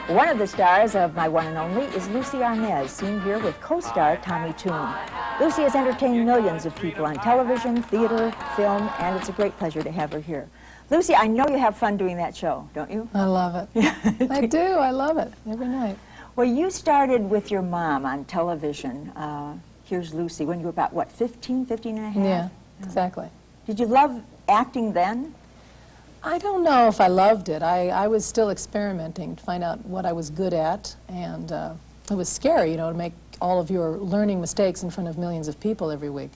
One of the stars of My One and Only is Lucie Arnaz, seen here with co-star Tommy Tune. Lucie has entertained millions of people on television, theater, film, and it's a great pleasure to have her here. Lucie, I know you have fun doing that show, don't you? I love it. I do. I love it every night. Well, you started with your mom on television. Here's Lucie, when you were about, what, 15 and a half? Yeah, exactly. Did you love acting then? I don't know if I loved it. I was still experimenting to find out what I was good at, and it was scary, you know, to make all of your learning mistakes in front of millions of people every week.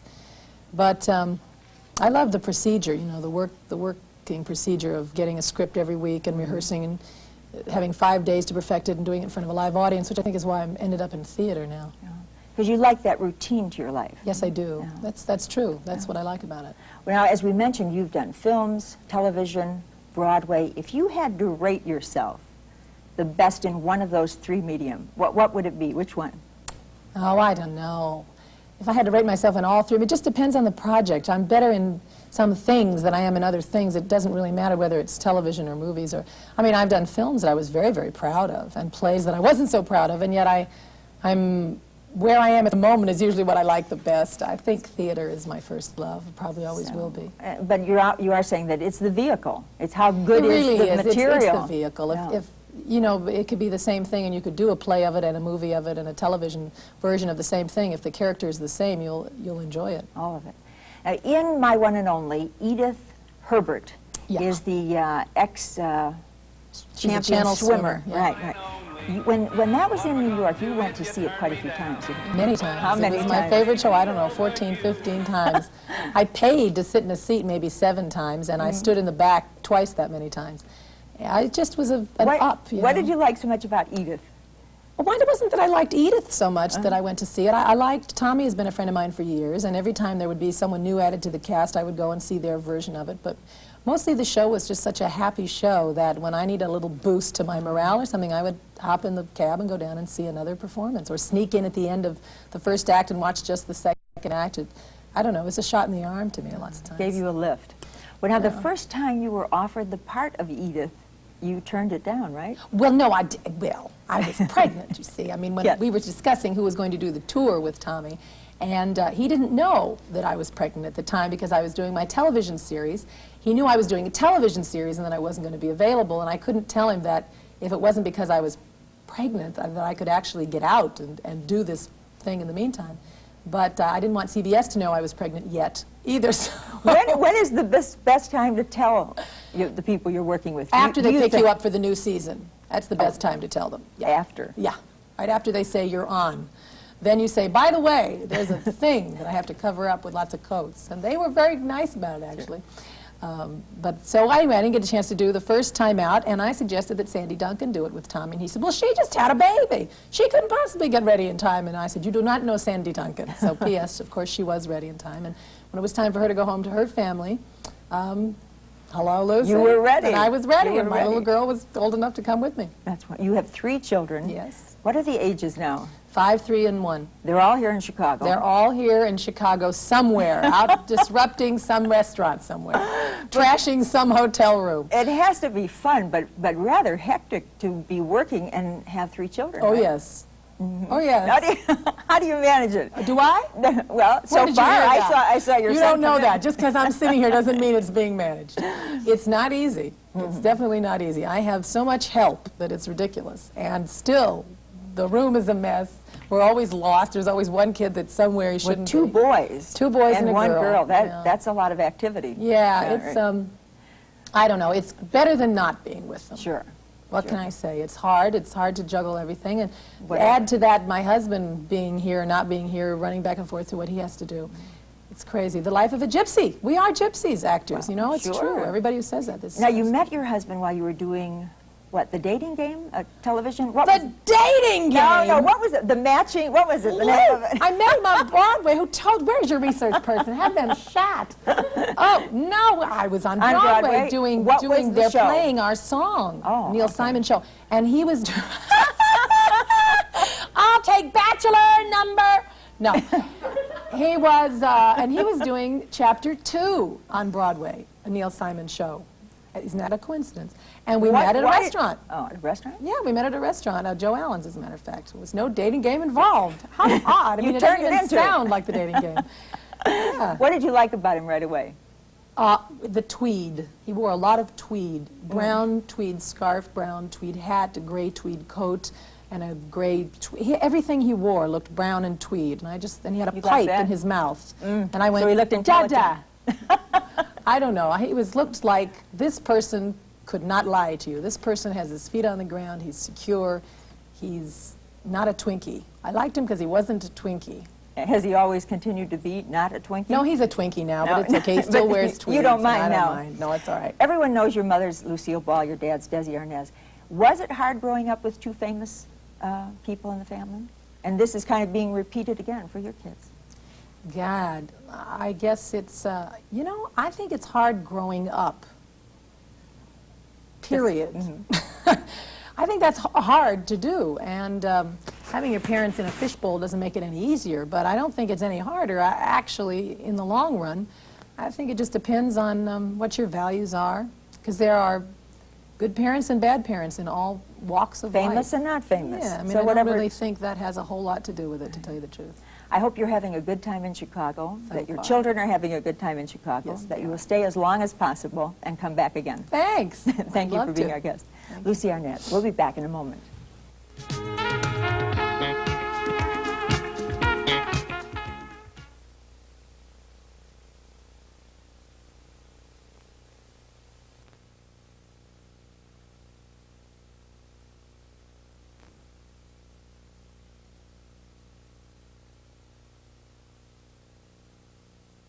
But I loved the procedure, you know, the working procedure of getting a script every week and rehearsing and having 5 days to perfect it and doing it in front of a live audience, which I think is why I ended up in theater now. Because you like that routine to your life. Yes, I do. Yeah. That's true. That's what I like about it. Well, now, as we mentioned, you've done films, television, Broadway. If you had to rate yourself the best in one of those three medium, what would it be? Which one? Oh, I don't know. If I had to rate myself in all three, it just depends on the project. I'm better in some things than I am in other things. It doesn't really matter whether it's television or movies or, I mean, I've done films that I was very, very proud of and plays that I wasn't so proud of, and yet I'm where I am at the moment is usually what I like the best. I think theater is my first love. It probably always will be. But you are saying that it's the vehicle. It's how good really is the material. It's the vehicle. Yeah. If you know, it could be the same thing, and you could do a play of it and a movie of it and a television version of the same thing. If the character is the same, you'll enjoy it. All of it. In My One and Only, Edith Herbert is the ex-champion swimmer. Yeah. Right. When that was in New York, you went to see it quite a few times, didn't you? Many times. How many times? It was my favorite show, I don't know, 14, 15 times. I paid to sit in a seat maybe 7 times, and I stood in the back twice that many times. I just was an up. What did you like so much about Edith? Well, it wasn't that I liked Edith so much that I went to see it. I liked, Tommy has been a friend of mine for years, and every time there would be someone new added to the cast, I would go and see their version of it. But mostly the show was just such a happy show that when I need a little boost to my morale or something, I would hop in the cab and go down and see another performance, or sneak in at the end of the first act and watch just the second act. I don't know, it was a shot in the arm to me lots of times. Gave you a lift. Well, now, the first time you were offered the part of Edith, you turned it down, right? Well, no, I was pregnant, you see. I mean, when we were discussing who was going to do the tour with Tommy, and he didn't know that I was pregnant at the time because I was doing my television series. He knew I was doing a television series and that I wasn't going to be available, and I couldn't tell him that if it wasn't because I was pregnant, that I could actually get out and do this thing in the meantime. But I didn't want CBS to know I was pregnant yet either. So. When is the best time to tell the people you're working with? After they pick you up for the new season. That's the best time to tell them. Yeah. After? Yeah. Right after they say you're on. Then you say, by the way, there's a thing that I have to cover up with lots of coats. And they were very nice about it, actually. But so anyway, I didn't get a chance to do the first time out, and I suggested that Sandy Duncan do it with Tommy. And he said, well, she just had a baby. She couldn't possibly get ready in time. And I said, you do not know Sandy Duncan. So P.S., of course, she was ready in time. And when it was time for her to go home to her family, hello, Lucie. You were ready. And I was ready, and my little girl was old enough to come with me. That's right. You have 3 children. Yes. What are the ages now? 5, 3, and 1. They're all here in Chicago. They're all here in Chicago somewhere, out disrupting some restaurant somewhere, trashing some hotel room. It has to be fun, but rather hectic to be working and have 3 children. Oh, right? yes. Oh, yes. How do you manage it? Do I? Well, so far I saw your You son don't know come in. that. Just because I'm sitting here doesn't mean it's being managed. It's not easy. It's definitely not easy. I have so much help that it's ridiculous. And still, the room is a mess. We're always lost. There's always one kid that's somewhere he shouldn't be. 2 boys. 2 boys and a one girl. Yeah. That's a lot of activity. Yeah, it's, I don't know. It's better than not being with them. Sure. What can I say? It's hard. It's hard to juggle everything. And add to that my husband being here, not being here, running back and forth to what he has to do. It's crazy. The life of a gypsy. We are gypsies, actors. You know, it's true. Everybody who says that. Now, you met your husband while you were doing, what, the dating game? Television? The dating game? No, what was it? The matching? What was it? The name of it? I met him on Broadway. Where's your research person? Have them shot. Oh, no, I was on Broadway doing they're playing our song, Neil Simon show. And he was, I'll take bachelor number. No, he was, and he was doing chapter 2 on Broadway, a Neil Simon show. Isn't that a coincidence? And we met at a restaurant. Oh, at a restaurant? Yeah, we met at a restaurant, Joe Allen's, as a matter of fact. There was no dating game involved. How odd. I mean, it doesn't even sound like the dating game. Yeah. What did you like about him right away? The tweed. He wore a lot of tweed. Brown tweed scarf, brown tweed hat, a gray tweed coat, and a gray everything he wore looked brown and tweed. And he had a pipe in his mouth. And I went, so he looked intelligent. Dada. I don't know. He looked like this person could not lie to you. This person has his feet on the ground. He's secure. He's not a Twinkie. I liked him because he wasn't a Twinkie. Has he always continued to be not a Twinkie? No, he's a Twinkie now, but it's okay. He still wears tweeds. You don't mind now? I don't mind. No, it's all right. Everyone knows your mother's Lucille Ball, your dad's Desi Arnaz. Was it hard growing up with two famous people in the family? And this is kind of being repeated again for your kids. God, I guess it's, you know, I think it's hard growing up, period. I think that's hard to do, and having your parents in a fishbowl doesn't make it any easier, but I don't think it's any harder. Actually, in the long run, I think it just depends on what your values are, because there are good parents and bad parents in all walks of life. Famous and not famous. Yeah, I mean, so I don't really think that has a whole lot to do with it, to tell you the truth. I hope you're having a good time in Chicago, that your children are having a good time in Chicago, that you will stay as long as possible and come back again. Thanks. Thank you for being our guest. Lucie Arnaz. We'll be back in a moment.